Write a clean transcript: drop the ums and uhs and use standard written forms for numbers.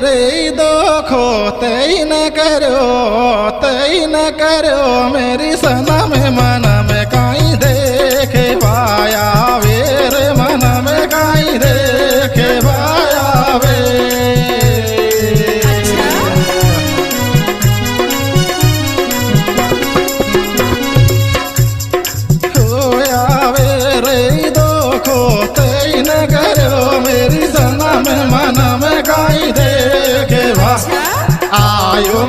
रे देखो तई न करो मेरी सना में मन में काई देखे वाया वे रे मन में काई देखे वाया वे। होया वे रे देखो तई न करो मेरी सना में मन में काई देखे वा आयो